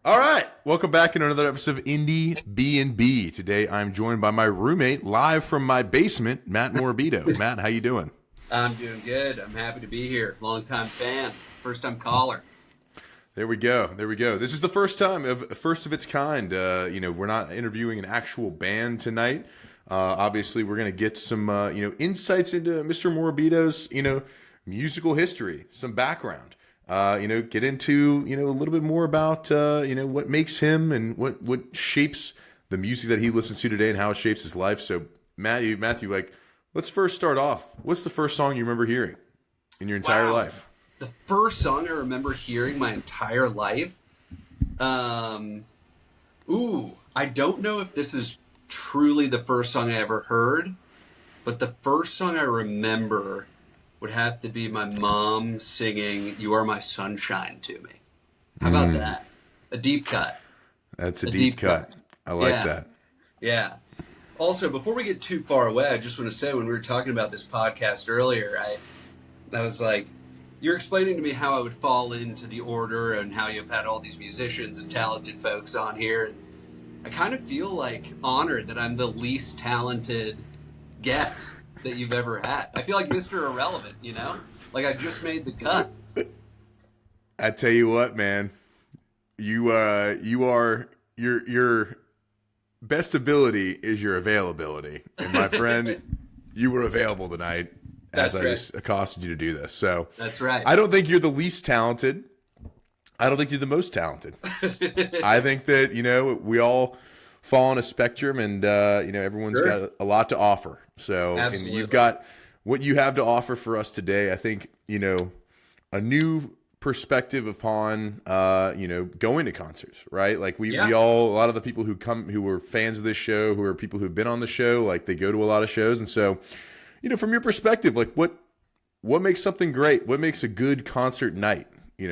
All right, welcome back in another episode of Indiebnb. Today, I'm joined by my roommate, live from my basement, Matt Morabito. Matt, how you doing? I'm doing good. I'm happy to be here. Longtime fan, first time caller. There we go. There we go. This is the first of its kind. We're not interviewing an actual band tonight. Obviously, we're going to get some insights into Mr. Morabito's musical history, some background. Get into a little bit more about what makes him and what shapes the music that he listens to today and how it shapes his life. So Matthew, let's first start off. What's the first song you remember hearing in your entire life? The first song I remember hearing my entire life. I don't know if this is truly the first song I ever heard, but the first song I remember would have to be my mom singing "You Are My Sunshine" to me. How about that? A deep cut. That's a deep cut. I like that. Yeah. Also, before we get too far away, I just want to say, when we were talking about this podcast earlier, I was like, you're explaining to me how I would fall into the order and how you've had all these musicians and talented folks on here. I kind of feel like honored that I'm the least talented guest that you've ever had. I feel like Mr. Irrelevant, like I just made the cut. I tell you what, man, you are your best ability is your availability, and my friend, you were available tonight as I just accosted you to do this. So that's right. I don't think you're the least talented. I don't think you're the most talented. I think that we all fall on a spectrum, and everyone's got a lot to offer. So and you've got what you have to offer for us today. I think a new perspective upon going to concerts, right? Like we all, a lot of the people who were fans of this show, who are people who've been on the show, like they go to a lot of shows, and so from your perspective, like what makes something great? What makes a good concert night?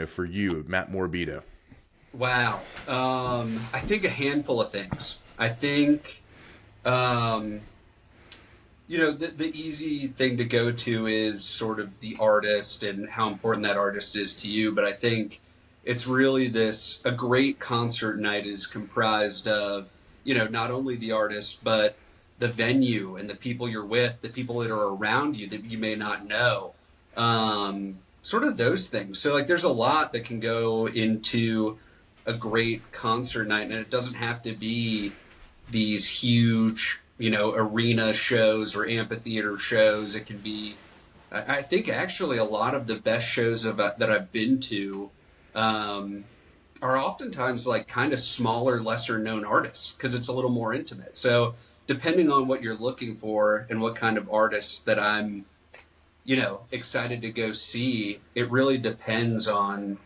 For you, Matt Morabito. Wow. I think a handful of things. I think, the easy thing to go to is sort of the artist and how important that artist is to you. But I think it's really a great concert night is comprised of, not only the artist, but the venue and the people you're with, the people that are around you that you may not know. Sort of those things. So there's a lot that can go into a great concert night, and it doesn't have to be these huge, arena shows or amphitheater shows. It can be, I think actually a lot of the best shows that I've been to are oftentimes kind of smaller, lesser known artists because it's a little more intimate. So depending on what you're looking for and what kind of artists that I'm excited to go see, it really depends on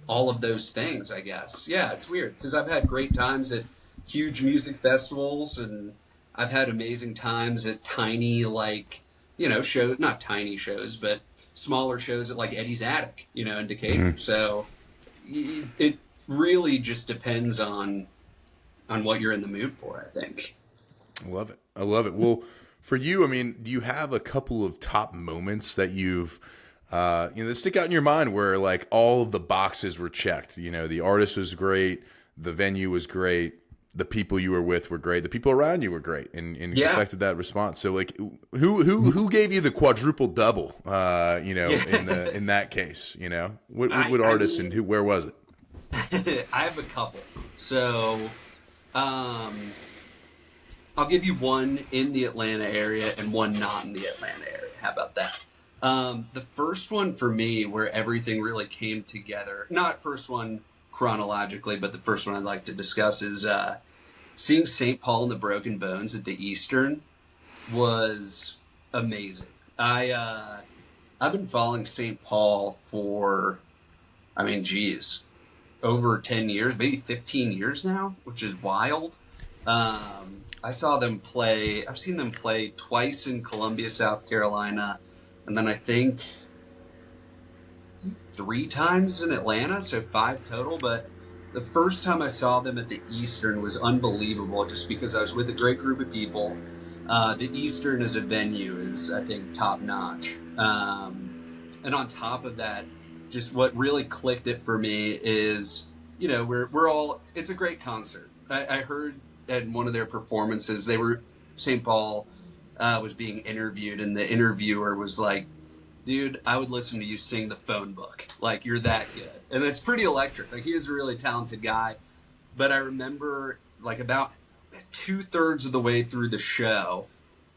all of those things, I guess. Yeah, it's weird because I've had great times at huge music festivals, and I've had amazing times at tiny, shows, not tiny shows, but smaller shows at Eddie's Attic, in Decatur. Mm-hmm. So it really just depends on what you're in the mood for, I think. I love it. Well, for you, do you have a couple of top moments that you've, that stick out in your mind where all of the boxes were checked? The artist was great, the venue was great, the people you were with were great, the people around you were great, and affected that response. So who gave you the quadruple double? In that case, what artist and where was it? I have a couple. So, I'll give you one in the Atlanta area and one not in the Atlanta area. How about that? The first one for me, where everything really came together, not first one chronologically, but the first one I'd like to discuss is seeing St. Paul and the Broken Bones at the Eastern was amazing. I've been following St. Paul for, over 10 years, maybe 15 years now, which is wild. I've seen them play twice in Columbia, South Carolina, and then I think 3 times in Atlanta, so 5 total. But the first time I saw them at the Eastern was unbelievable just because I was with a great group of people. The Eastern as a venue is, I think, top notch. And on top of that, just what really clicked it for me is we're all. It's a great concert. I heard at one of their performances, St. Paul was being interviewed, and the interviewer was like, "Dude, I would listen to you sing the phone book. Like, you're that good." And it's pretty electric. Like, he is a really talented guy. But I remember, like, about 2/3 of the way through the show,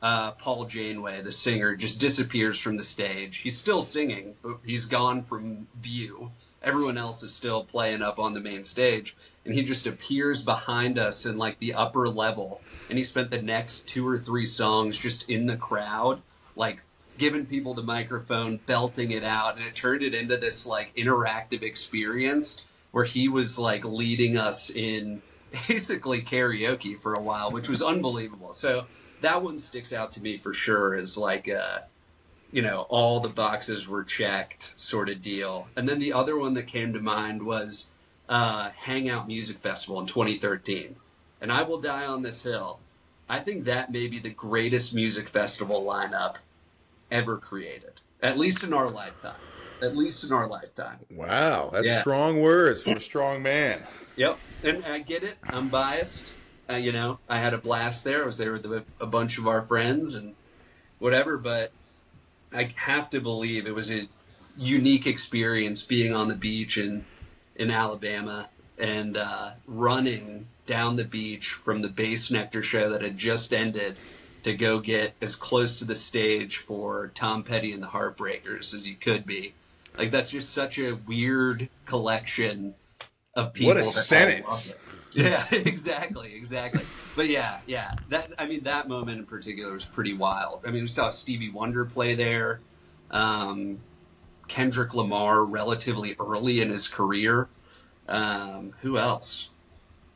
Paul Janeway, the singer, just disappears from the stage. He's still singing, but he's gone from view. Everyone else is still playing up on the main stage, and he just appears behind us in like the upper level. And he spent the next 2 or 3 songs just in the crowd, like giving people the microphone, belting it out, and it turned it into this like interactive experience where he was like leading us in basically karaoke for a while, which was unbelievable. So that one sticks out to me for sure as like all the boxes were checked sort of deal. And then the other one that came to mind was Hangout Music Festival in 2013. And I will die on this hill. I think that may be the greatest music festival lineup ever created, at least in our lifetime. At least in our lifetime. Wow, that's strong words for a strong man. Yep, and I get it. I'm biased. I had a blast there. I was there with a bunch of our friends and whatever, but I have to believe it was a unique experience being on the beach in Alabama and running down the beach from the Bass Nectar show that had just ended to go get as close to the stage for Tom Petty and the Heartbreakers as you could be. Like, that's just such a weird collection of people. What a sentence. Yeah, exactly. But yeah, that moment in particular was pretty wild. I mean, we saw Stevie Wonder play there, Kendrick Lamar relatively early in his career. Who else?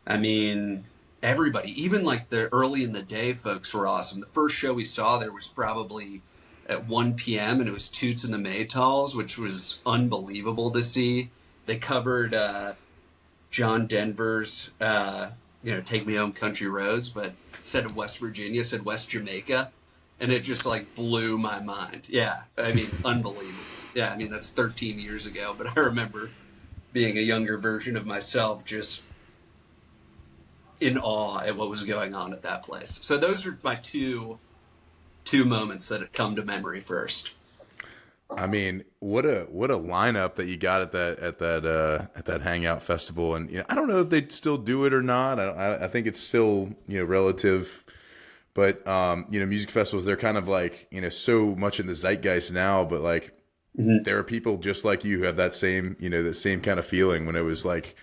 I mean, everybody, even like the early in the day folks were awesome. The first show we saw there was probably at 1 p.m. and it was Toots and the Maytals, which was unbelievable to see. They covered John Denver's Take Me Home Country Roads, but instead of West Virginia said West Jamaica, and it just like blew my mind. Yeah, I mean, unbelievable. Yeah, I mean, that's 13 years ago, but I remember being a younger version of myself just in awe at what was going on at that place. So those are my two moments that have come to memory first. I mean, what a lineup that you got at that Hangout Festival, and I don't know if they still do it or not. I think it's still relative, but music festivals, they're kind of like so much in the zeitgeist now. But like there are people just like you who have that same that same kind of feeling when it was like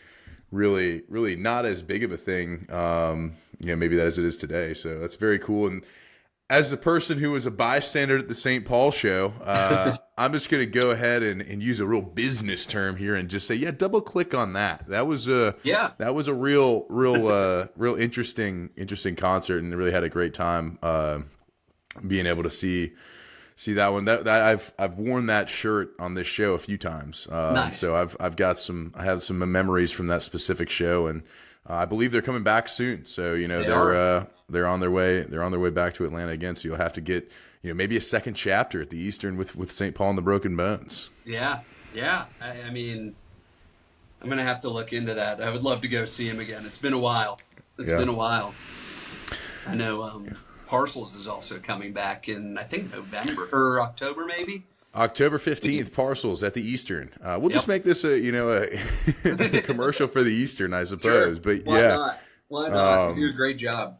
really not as big of a thing, maybe as it is today. So that's very cool. And as the person who was a bystander at the St. Paul show, I'm just going to go ahead and use a real business term here and just say, double click on that. That was a real interesting concert, and really had a great time being able to see that one. That I've worn that shirt on this show a few times. Nice. So I have some memories from that specific show, and I believe they're coming back soon. So they're on their way back to Atlanta again. So you'll have to get maybe a second chapter at the Eastern with St. Paul and the Broken Bones. Yeah. I mean, I'm gonna have to look into that. I would love to go see him again. It's been a while. Been a while. I know Parcels is also coming back in, I think, November or October, maybe. October 15th, Parcels at the Eastern. We'll just make this a commercial for the Eastern, I suppose. Sure. But Why not? You do a great job.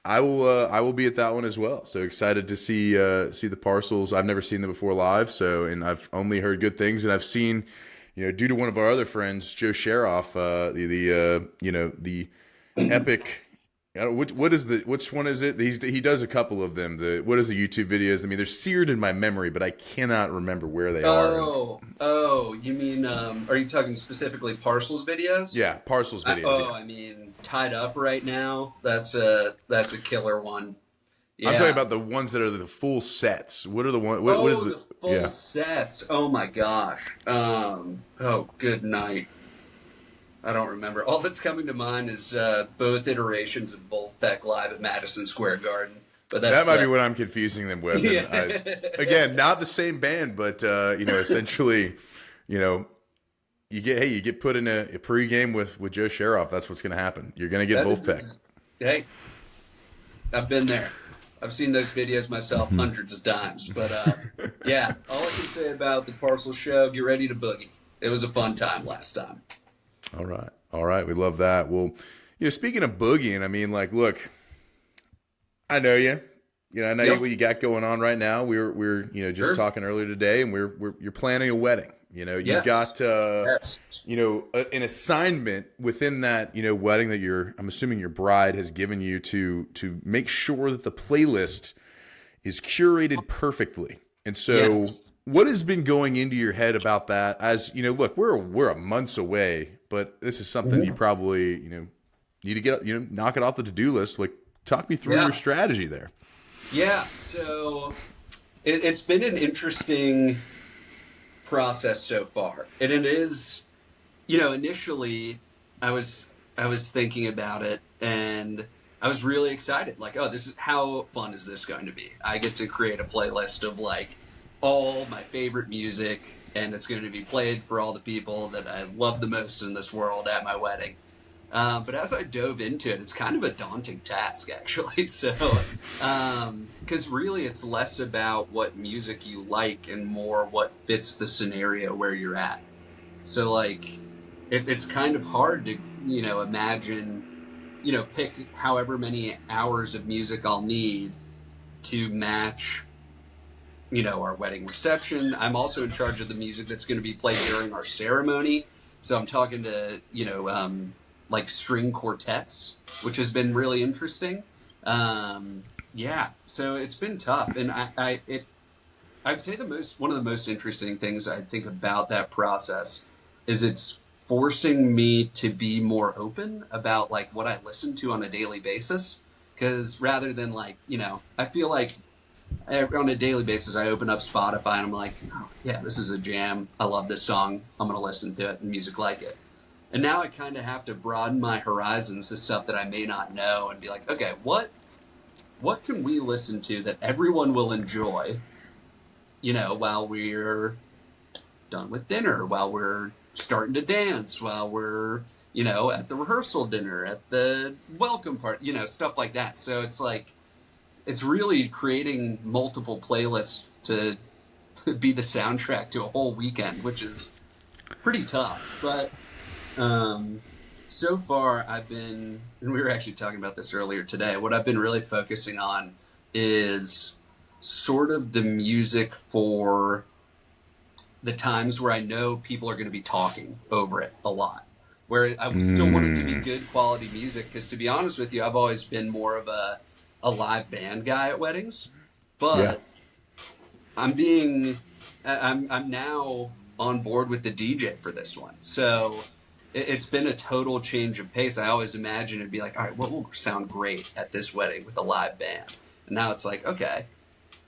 I will be at that one as well. So excited to see the Parcels. I've never seen them before live, and I've only heard good things, and I've seen due to one of our other friends, Joe Sheroff, the epic. Which one is it? He does a couple of them. What is the YouTube videos? I mean, they're seared in my memory, but I cannot remember where they are. Oh, you mean, are you talking specifically Parcels videos? Yeah, Parcels videos. I mean, Tied Up right now. That's a killer one. Yeah. I'm talking about the ones that are the full sets. What are the ones? What is the full sets? Oh my gosh. Good night. I don't remember. All that's coming to mind is both iterations of Wolfpack Live at Madison Square Garden. But that might be what I'm confusing them with. Yeah. Again, not the same band, but essentially, you you get put in a pregame with Joe Sheriff. That's what's going to happen. You're going to get both picked. Hey, I've been there. I've seen those videos myself hundreds of times. But yeah, all I can say about the Parcel Show, get ready to boogie. It was a fun time last time. All right, we love that. Well, speaking of boogieing, I mean, like, look, I know you. I know what you got going on right now. We're just talking earlier today, and you're planning a wedding. You've got an assignment within that wedding that I'm assuming your bride has given you to make sure that the playlist is curated perfectly. And so, what has been going into your head about that? As look, we're a months away, but this is something you probably need to get knock it off the to-do list. Like, talk me through your strategy there. Yeah, so it's been an interesting process so far, and it is, initially I was thinking about it, and I was really excited. Like, oh, this is how fun is this going to be? I get to create a playlist of like all my favorite music, and it's going to be played for all the people that I love the most in this world at my wedding. But as I dove into it, it's kind of a daunting task, actually. So, because really it's less about what music you like and more what fits the scenario where you're at. So, like, it's kind of hard to, imagine, pick however many hours of music I'll need to match, our wedding reception. I'm also in charge of the music that's going to be played during our ceremony. So I'm talking to, like string quartets, which has been really interesting. So it's been tough. And I'd say one of the most interesting things I think about that process is it's forcing me to be more open about like what I listen to on a daily basis. Cause rather than like, I feel like on a daily basis, I open up Spotify and I'm like, oh yeah, this is a jam. I love this song. I'm going to listen to it and music like it. And now I kind of have to broaden my horizons to stuff that I may not know and be like, okay, what can we listen to that everyone will enjoy, while we're done with dinner, while we're starting to dance, while we're, at the rehearsal dinner, at the welcome party, stuff like that. So it's like, it's really creating multiple playlists to be the soundtrack to a whole weekend, which is pretty tough. But so far and we were actually talking about this earlier today, what I've been really focusing on is sort of the music for the times where I know people are going to be talking over it a lot, where I still want it to be good quality music. Because to be honest with you, I've always been more of a live band guy at weddings, but I'm now on board with the DJ for this one. So it's been a total change of pace. I always imagine it'd be like, all right, what will sound great at this wedding with a live band? And now it's like, okay,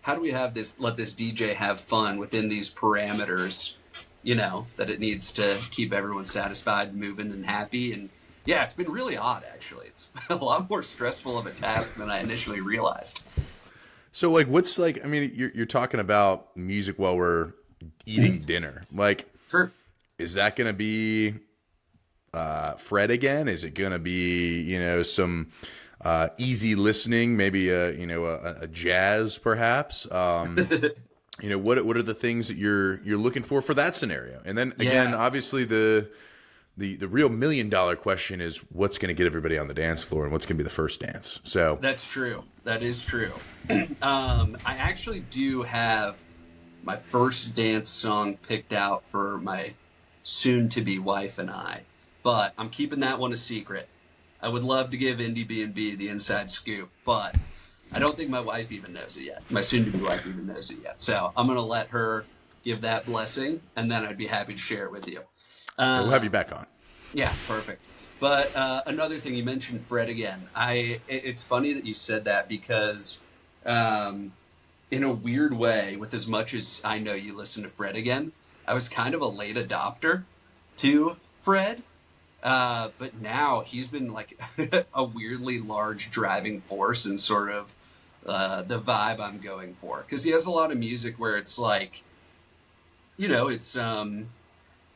how do we let this DJ have fun within these parameters, that it needs to keep everyone satisfied, moving and happy. And yeah, it's been really odd, actually. It's a lot more stressful of a task than I initially realized. So like, what's like, I mean, you're talking about music while we're eating dinner. Like, sure. Is that going to be Fred again? Is it going to be, some easy listening, maybe a jazz perhaps? What are the things that you're looking for that scenario? And then again, obviously the real $1 million question is what's going to get everybody on the dance floor and what's going to be the first dance. So that's true. That is true. I actually do have my first dance song picked out for my soon-to-be wife and I, but I'm keeping that one a secret. I would love to give Indiebnb the inside scoop, but I don't think my wife even knows it yet. My soon-to-be wife even knows it yet. So I'm going to let her give that blessing, and then I'd be happy to share it with you. We'll have you back on. Yeah, perfect. But another thing, you mentioned Fred again. It's funny that you said that because in a weird way, with as much as I know you listen to Fred again, I was kind of a late adopter to Fred. But now he's been like a weirdly large driving force in sort of the vibe I'm going for. Because he has a lot of music where it's like, it's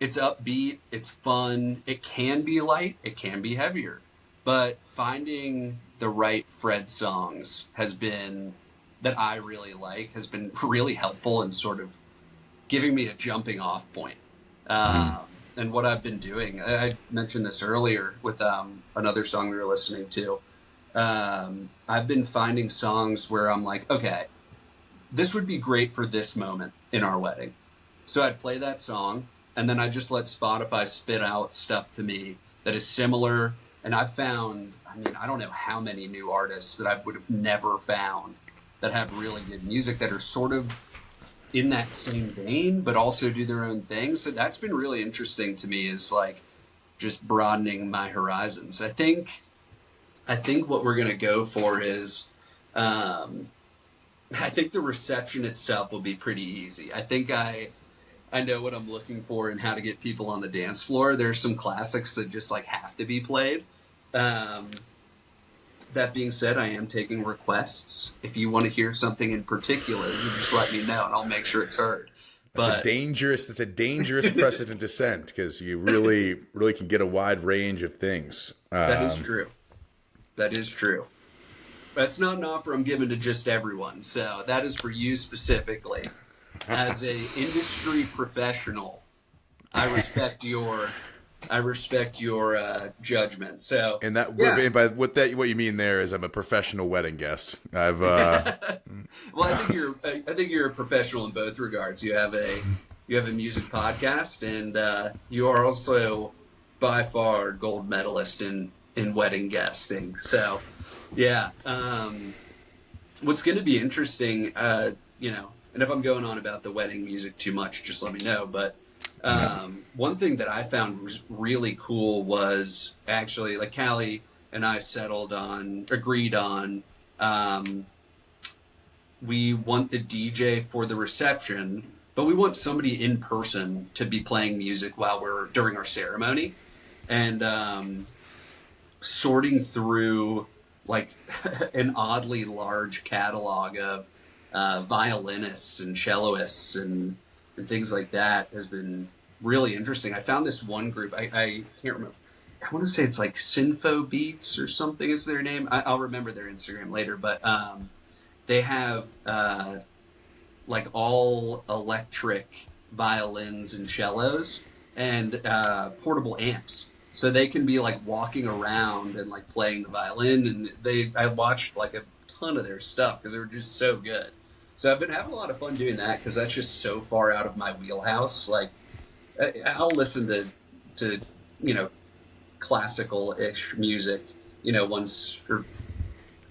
it's upbeat, it's fun, it can be light, it can be heavier. But finding the right Fred songs has been, that I really like, has been really helpful in sort of giving me a jumping off point. And what I've been doing, I mentioned this earlier with another song we were listening to. I've been finding songs where I'm like, okay, this would be great for this moment in our wedding. So I'd play that song, and then I just let Spotify spit out stuff to me that is similar. And I've found, I mean, I don't know how many new artists that I would have never found that have really good music that are sort of in that same vein, but also do their own thing. So that's been really interesting to me, is like just broadening my horizons. I think what we're going to go for is, I think the reception itself will be pretty easy. I think I know what I'm looking for and how to get people on the dance floor. There's some classics that just like have to be played. That being said, I am taking requests. If you want to hear something in particular, you just let me know and I'll make sure it's heard. But it's a dangerous precedent to set, because you really can get a wide range of things. That is true. That is true. That's not an offer I'm giving to just everyone. So that is for you specifically. As a industry professional, I respect your judgment. So, and that, yeah. By what you mean there is, I'm a professional wedding guest. I've well, I think you're a professional in both regards. You have a music podcast, and you are also by far gold medalist in wedding guesting. So, yeah. What's going to be interesting, and if I'm going on about the wedding music too much, just let me know. But one thing that I found was really cool was actually, like, Callie and I agreed on, we want the DJ for the reception, but we want somebody in person to be playing music during our ceremony. And sorting through like an oddly large catalog of violinists and celloists and things like that has been really interesting. I found this one group, I can't remember, I want to say it's like Sinfo Beats or something is their name. I'll remember their Instagram later, but they have like all electric violins and cellos and portable amps. So they can be like walking around and like playing the violin, and I watched like a ton of their stuff because they were just so good. So I've been having a lot of fun doing that because that's just so far out of my wheelhouse. Like I'll listen to classical-ish music, once or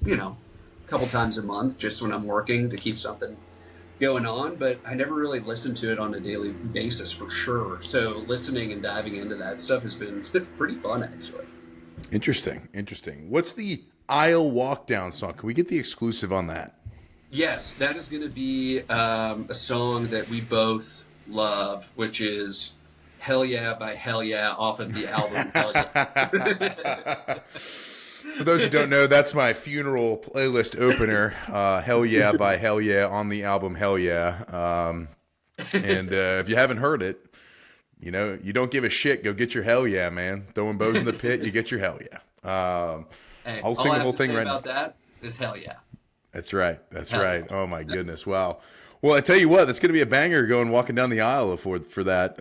a couple times a month, just when I'm working to keep something going on, but I never really listened to it on a daily basis for sure. So listening and diving into that stuff has been pretty fun, actually. Interesting. What's the aisle walk down song? Can we get the exclusive on that? Yes, that is going to be a song that we both love, which is Hell Yeah by Hell Yeah off of the album Hell Yeah. For those who don't know, that's my funeral playlist opener, Hell Yeah by Hell Yeah on the album Hell Yeah. And if you haven't heard it, you don't give a shit, go get your Hell Yeah, man. Throwing bows in the pit, you get your Hell Yeah. Hey, I'll sing the whole thing right now. All that is Hell Yeah. That's right. Hell. Oh, my goodness. Wow. Well, I tell you what, that's going to be a banger walking down the aisle for that.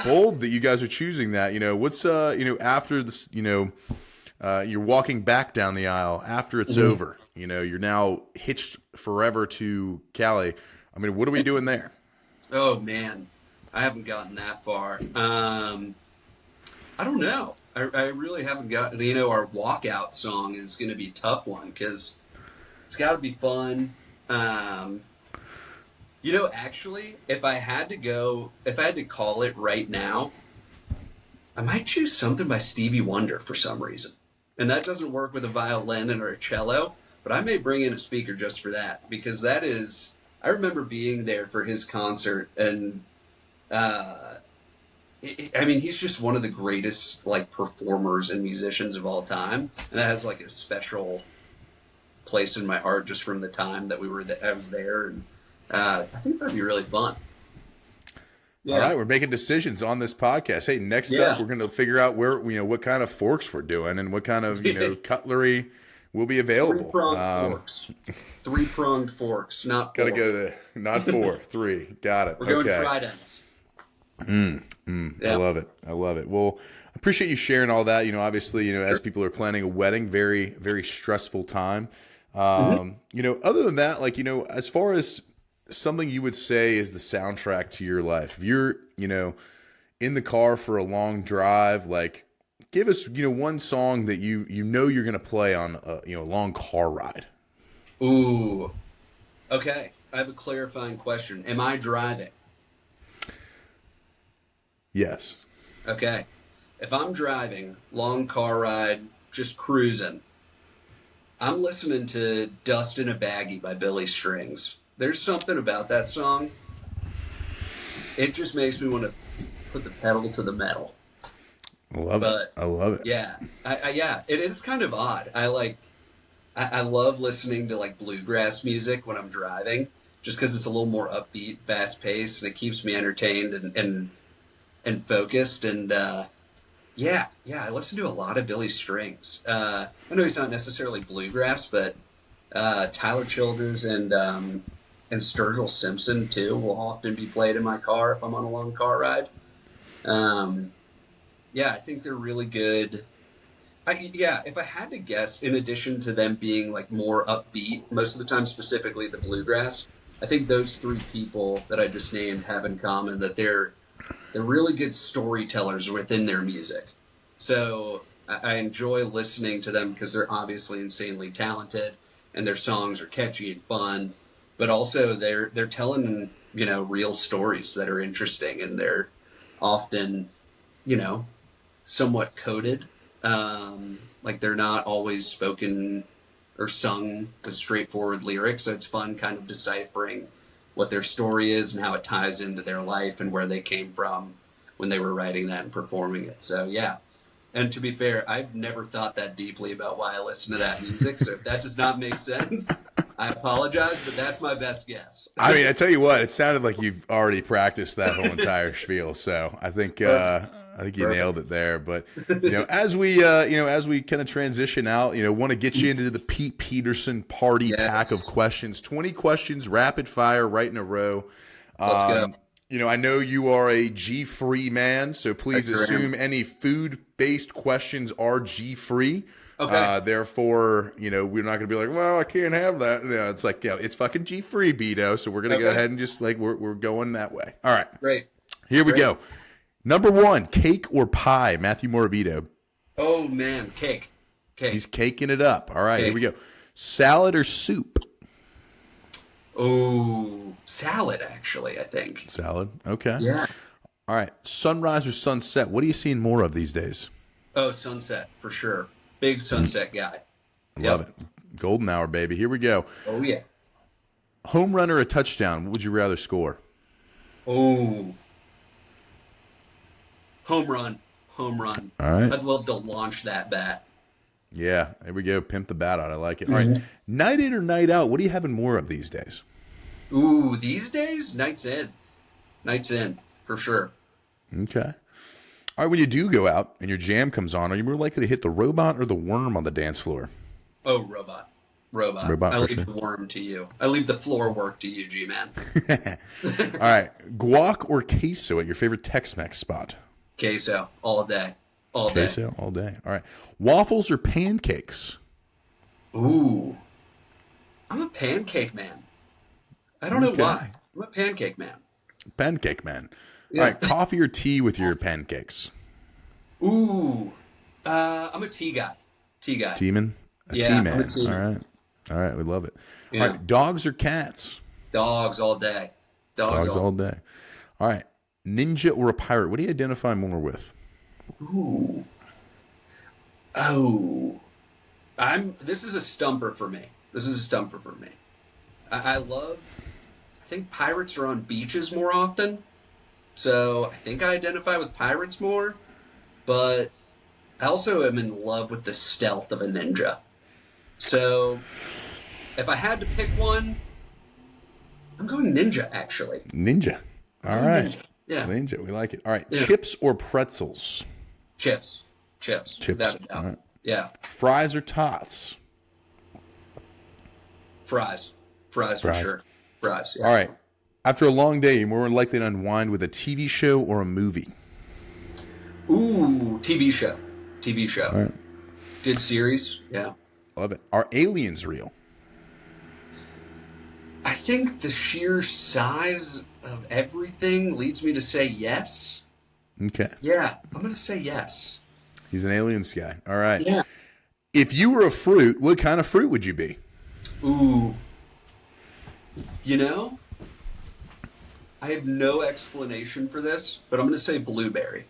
Bold that you guys are choosing that. What's, after this, you're walking back down the aisle after it's over. You're now hitched forever to Callie. I mean, what are we doing there? Oh, man. I haven't gotten that far. I don't know. I really haven't got, our walkout song is going to be a tough one because it's got to be fun. Actually, if I had to call it right now, I might choose something by Stevie Wonder for some reason. And that doesn't work with a violin or a cello, but I may bring in a speaker just for that, because I remember being there for his concert, and he's just one of the greatest like performers and musicians of all time, and that has like a special place in my heart just from the time that I was there, and I think that'd be really fun. All right, we're making decisions on this podcast. Hey, next up, we're going to figure out what kind of forks we're doing and what kind of cutlery will be available. Three-pronged forks, not four. Got to go there. Not four, three. Got it. We're going tridents. I love it. I love it. Well, I appreciate you sharing all that. Obviously, as people are planning a wedding, very, very stressful time. Other than that, as far as something you would say is the soundtrack to your life, if you're, in the car for a long drive, give us, one song that you're going to play on a long car ride. Ooh. Okay. I have a clarifying question. Am I driving? Yes. Okay. If I'm driving, long car ride, just cruising, I'm listening to Dust in a Baggie by Billy Strings. There's something about that song. It just makes me want to put the pedal to the metal. I love it. Yeah. It is kind of odd. I love listening to bluegrass music when I'm driving, just because it's a little more upbeat, fast paced, and it keeps me entertained and focused. And I listen to a lot of Billy Strings. I know he's not necessarily bluegrass, but Tyler Childers and Sturgill Simpson too will often be played in my car if I'm on a long car ride. I think they're really good. If I had to guess, in addition to them being more upbeat, most of the time, specifically the bluegrass, I think those three people that I just named have in common that they're really good storytellers within their music. So I enjoy listening to them because they're obviously insanely talented and their songs are catchy and fun, but also they're telling, real stories that are interesting, and they're often, somewhat coded. They're not always spoken or sung with straightforward lyrics. So it's fun kind of deciphering what their story is and how it ties into their life and where they came from when they were writing that and performing it. So, yeah. And to be fair, I've never thought that deeply about why I listen to that music. So if that does not make sense, I apologize, but that's my best guess. I mean, I tell you what, it sounded like you've already practiced that whole entire spiel. So I think you nailed it there. But as we kind of transition out, want to get you into the Pete Peterson party pack of questions. 20 questions, rapid fire, right in a row. Let's go. I know you are a G-free man, so please assume any food-based questions are G-free. Okay. Therefore, we're not going to be like, well, I can't have that. It's it's fucking G-free, Beto. So we're going to go ahead and just we're going that way. All right. Great. Here we go. Number 1, cake or pie? Matthew Morabito. Oh, man. Cake. He's caking it up. All right. Cake. Here we go. Salad or soup? Oh, salad, actually, I think. Salad. Okay. Yeah. All right. Sunrise or sunset? What are you seeing more of these days? Oh, sunset, for sure. Big sunset guy. Love it. Golden hour, baby. Here we go. Oh, yeah. Home run or a touchdown? What would you rather score? Oh. Home run. All right. I'd love to launch that bat. Yeah, there we go. Pimp the bat out. I like it. All right. Night in or night out? What are you having more of these days? Ooh, these days? Nights in. For sure. Okay. All right, when you do go out and your jam comes on, are you more likely to hit the robot or the worm on the dance floor? Oh, robot. I leave the worm to you. I leave the floor work to you, G-Man. All right. Guac or queso at your favorite Tex-Mex spot? Queso. All day. Queso all day. All right. Waffles or pancakes? Ooh. I'm a pancake man. I don't know why. I'm a pancake man. Pancake man. Yeah. All right. Coffee or tea with your pancakes? Ooh. I'm a tea guy. Tea-man? Yeah, tea-man. I'm a tea. All right. We love it. Yeah. All right. Dogs or cats? Dogs all day. Dogs all day. All right. Ninja or a pirate? What do you identify more with? Ooh. Oh. This is a stumper for me. I think pirates are on beaches more often. So I think I identify with pirates more. But I also am in love with the stealth of a ninja. So if I had to pick one, I'm going ninja, actually. Ninja. All right. Yeah. We like it. All right. Yeah. Chips or pretzels? Chips. Without a doubt. All right. Yeah. Fries or tots? Fries for sure. Fries. Yeah. All right. After a long day, you're more likely to unwind with a TV show or a movie? Ooh, TV show. All right. Good series. Yeah. Love it. Are aliens real? I think the sheer size of everything leads me to say yes. Okay. Yeah, I'm going to say yes. He's an aliens guy. All right. Yeah. If you were a fruit, what kind of fruit would you be? Ooh. You know, I have no explanation for this, but I'm going to say blueberry.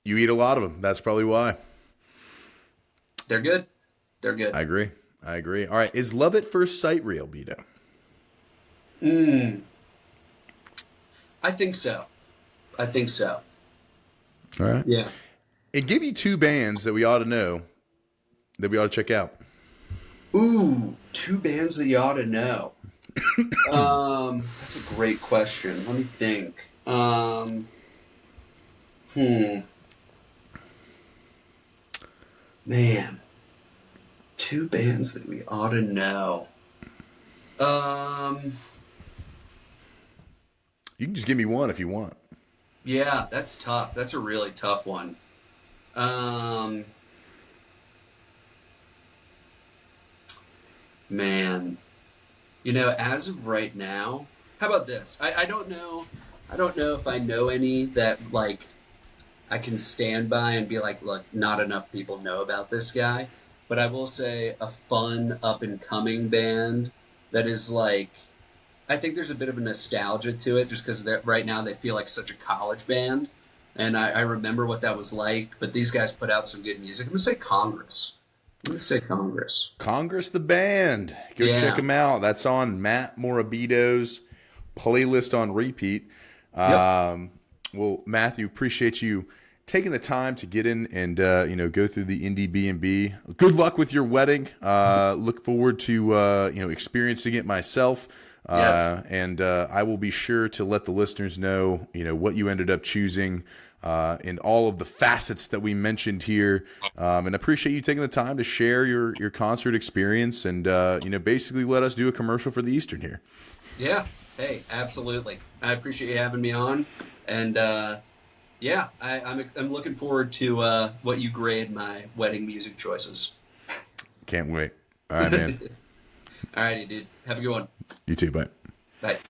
You eat a lot of them. That's probably why. They're good. I agree. All right. Is love at first sight real, Bito? I think so. All right. Yeah. And give you two bands that we ought to know, that we ought to check out. Ooh, two bands that you ought to know. That's a great question. Let me think. Man. Two bands that we ought to know. You can just give me one if you want. Yeah, that's tough. That's a really tough one. Man, as of right now, how about this? I don't know. I don't know if I know any that like I can stand by and be like, look, not enough people know about this guy. But I will say a fun up and coming band that is like, I think there's a bit of a nostalgia to it just because right now they feel like such a college band. And I remember what that was like. But these guys put out some good music. I'm going to say Congress. Congress the band. Go check them out. That's on Matt Morabito's playlist on repeat. Yep. Well, Matthew, appreciate you taking the time to get in and go through the Indiebnb. Good luck with your wedding. Look forward to experiencing it myself. Yes. And I will be sure to let the listeners know what you ended up choosing in all of the facets that we mentioned here. And I appreciate you taking the time to share your concert experience and basically let us do a commercial for the Eastern here. Yeah. Hey, absolutely. I appreciate you having me on. And I'm looking forward to what you grade my wedding music choices. Can't wait. All right, man. All righty, dude. Have a good one. You too. Bye. Bye.